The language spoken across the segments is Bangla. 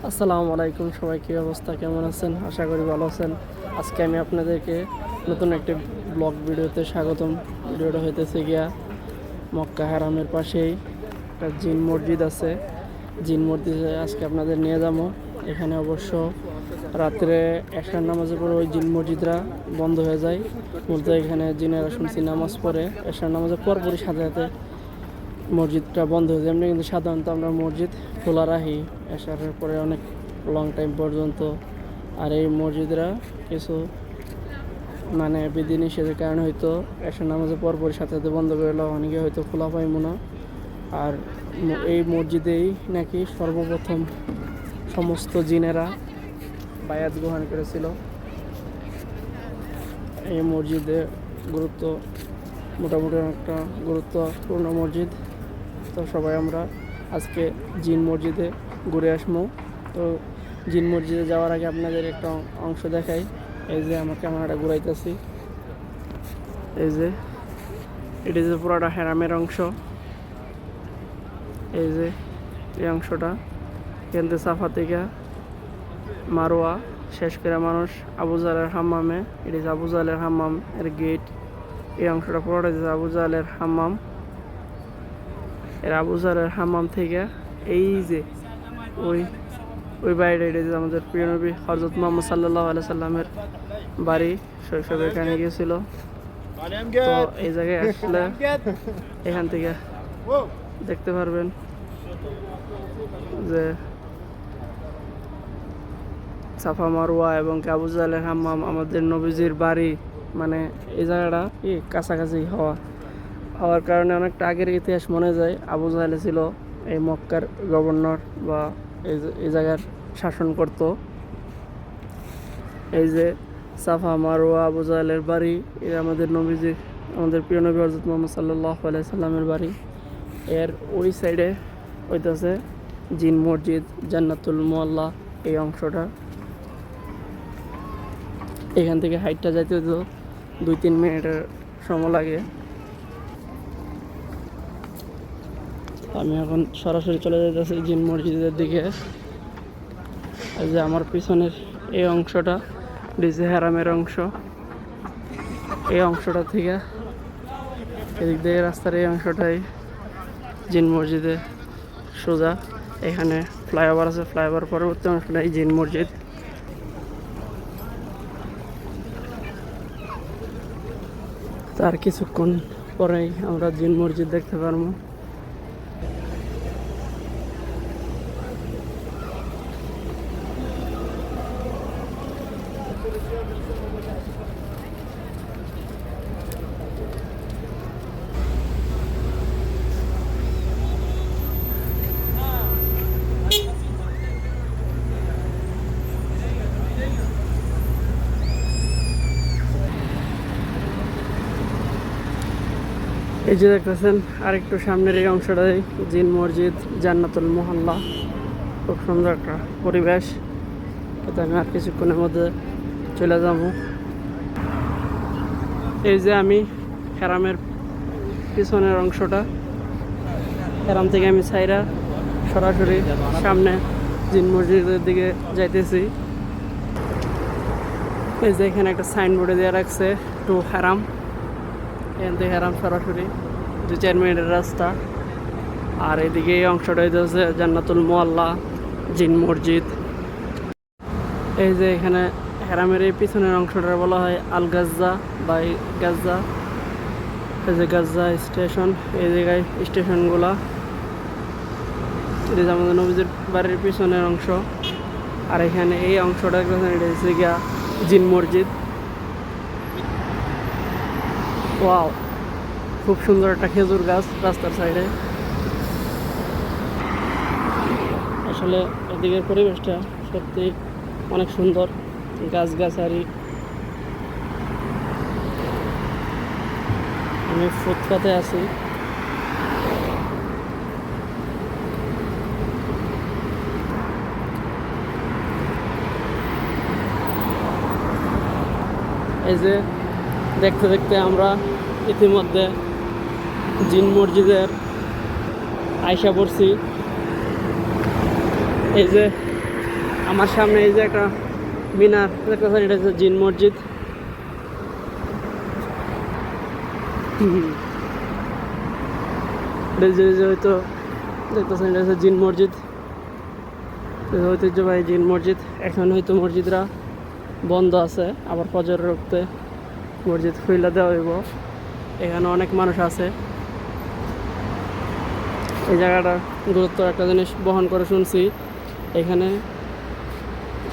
আসসালামু আলাইকুম, সবাই কী অবস্থা, কেমন আছেন? আশা করি ভালো আছেন। আজকে আমি আপনাদেরকে নতুন একটি ব্লগ ভিডিওতে স্বাগতম। ভিডিওটা হইতেছে গিয়া মক্কা হারামের পাশেই একটা জিন মসজিদ আছে। জিন মসজিদে আজকে আপনাদের নিয়ে যাবো। এখানে অবশ্য রাত্রে এশার নামাজের পরে ওই জিন মসজিদরা বন্ধ হয়ে যায়। বলতে এখানে জিনেরা শুনছি নামাজ পড়ে, এশার নামাজের পরপরই সাথে সাথে মসজিদটা বন্ধ হয়ে যায়। এমনি কিন্তু সাধারণত আমরা মসজিদ খোলা রাখি এশারের পরে অনেক লং টাইম পর্যন্ত। আর এই মসজিদরা কিছু বিধিনিষেধের কারণে হয়তো এশার নামাজের পরপরই সাথে সাথে বন্ধ করে এলো, অনেকে হয়তো খোলা পাইব না। আর এই মসজিদেই নাকি সর্বপ্রথম সমস্ত জিনেরা বায়াত গ্রহণ করেছিল। এই মসজিদে গুরুত্ব মোটামুটি একটা গুরুত্বপূর্ণ মসজিদ। তো সবাই আমরা আজকে জিন মসজিদে ঘুরে আসবো। তো জিন মসজিদে যাওয়ার আগে আপনাদের একটা অংশ দেখাই। এই যে আমার ক্যামেরাটা ঘুরাইতেছি, এই যে এটি যে পুরাটা হেরামের অংশ। এই যে এই অংশটা কেন্দ্রে সাফা থেকে মারোয়া শেষ করে মানুষ আবু জালের হাম্মামে, এটি আবু জালের হাম্মাম এর গেট। এই অংশটা পুরোটা যে আবু জালের হাম্মাম, এর আবু জালের হাম্মাম থেকে এই যে ওই ওই বাড়িটা, এটা যে আমাদের প্রিয় নবী হযরত মুহাম্মদ সাল্লাল্লাহু আলাইহি সাল্লামের বাড়ি। শৈশবে এখানে গিয়েছিল। তো এই জায়গায় আসলে এখান থেকে দেখতে পারবেন যে সাফা মারওয়া এবং আবু জালের হাম্মাম, আমাদের নবীজির বাড়ি। এই জায়গাটা কাছাকাছি হওয়ার কারণে অনেকটা আগের ইতিহাস মনে যায়। আবু জাহেল ছিল এই মক্কার গভর্নর বা এই জায়গার শাসন করত। এই যে সাফা মারওয়া আবু জাহেলের বাড়ি, এটা আমাদের প্রিয় নবী হযরত মুহাম্মদ সাল্লাল্লাহু আলাইহি সাল্লামের বাড়ি। এর ওই সাইডে হইতেছে জিন মসজিদ, জান্নাতুল মুআল্লা। এই অংশটা এখান থেকে হাইটটা যাইতে তো 2-3 মিনিটের সময় লাগে। আমি এখন সরাসরি চলে যাইতেছি জিন মসজিদের দিকে। এই যে আমার পিছনের এই অংশটা ডিজে হারামের অংশ। এই অংশটা থেকে এদিক দিয়ে রাস্তার এই অংশটাই জিন মসজিদে সোজা। এখানে ফ্লাইওভার আছে, ফ্লাইওভার পরবর্তী অংশটা এই জিন মসজিদ। তার কিছুক্ষণ পরেই আমরা জিন মসজিদ দেখতে পারবো। এই যে দেখতেছেন আরেকটু সামনের এই অংশটাই জিন মসজিদ, জান্নাতুল মুআল্লা। খুব সুন্দর একটা পরিবেশ। এতে আমি আর কিছুক্ষণের মধ্যে চলে যাব। এই যে আমি হেরামের পিছনের অংশটা, হেরাম থেকে আমি ছাইরা সরাসরি সামনে জিন মসজিদের দিকে যাইতেছি। এই যে এখানে একটা সাইনবোর্ডে দেওয়া রাখছে টু হেরাম। এখান থেকে হেরাম সরাসরি 2-4 মিনিটের রাস্তা। আর এদিকে এই অংশটা হচ্ছে জান্নাতুল মুআল্লা, জিন মসজিদ। এই যে এখানে হেরামের এই পিছনের অংশটা বলা হয় আল গাজ্জা বা গাজ্জা। এই যে গাজ্জা স্টেশন, এই জায়গায় স্টেশনগুলা। এটা আমাদের নবীজির বাড়ির পিছনের অংশ। আর এখানে এই অংশটা এটা হচ্ছে গিয়া জিন মসজিদ। ওয়াও, খুব সুন্দর একটা খেজুর গাছ রাস্তার সাইডে। আসলে এদিকের পরিবেশটা সত্যি অনেক সুন্দর, গাছগাছালি। আমি ফুটপাতে আছি। এই যে দেখতে দেখতে আমরা ইতিমধ্যে জিন মসজিদের আইসা পড়ছি। এই যে আমার সামনে এই যে একটা মিনার দেখতেছেন, এটা হচ্ছে জিন মসজিদ। এটা যে হয়তো দেখতেছেন, এটা হচ্ছে জিন মসজিদ, ঐতিহ্যবাহী জিন মসজিদ। এখন হয়তো মসজিদরা বন্ধ আছে, আবার ফজর রক্তে মসজিদ খুইলা দেওয়া হইব। এখানে অনেক মানুষ আছে। এই জায়গাটা গুরুত্ব একটা জিনিস বহন করে শুনছি, এখানে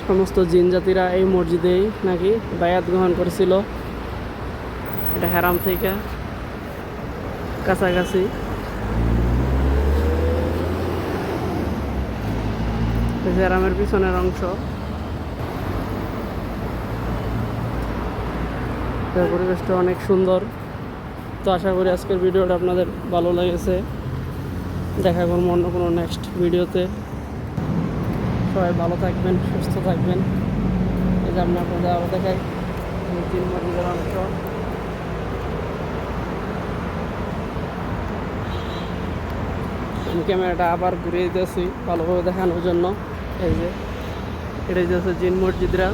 সমস্ত জিন জাতিরা এই মসজিদেই নাকি বায়াত গ্রহণ করেছিল। এটা হারাম থেকে কাছাকাছি। হারামের পিছনের অংশ। পরিবেশটা অনেক সুন্দর। তো আশা করি আজকের ভিডিওটা আপনাদের ভালো লেগেছে। দেখা করবো অন্য কোনো নেক্সট ভিডিওতে। সবাই ভালো থাকবেন, সুস্থ থাকবেন। এই যে আমি আপনাদের আরও দেখাই তিন মসজিদের অংশ। আমি ক্যামেরাটা আবার ঘুরিয়ে দিতেছি ভালোভাবে দেখানোর জন্য। এই যে এটাই হচ্ছে জিন মসজিদরা।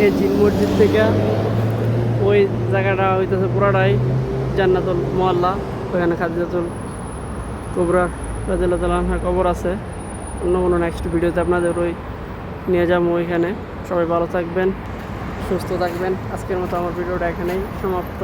এই জিন মসজিদ থেকে ওই জায়গাটা হইতেছে পুরাটাই জান্নাতুল মোয়াল্লা। ওখানে খাদিজাতুল কুবরা রাদিয়াল্লাহু তাআলা আনহার কবর আছে। অন্য কোনো নেক্সট ভিডিওতে আপনাদের ওই নিয়ে যাবো ওইখানে। সবাই ভালো থাকবেন, সুস্থ থাকবেন। আজকের মতো আমার ভিডিওটা এখানেই সমাপ্ত।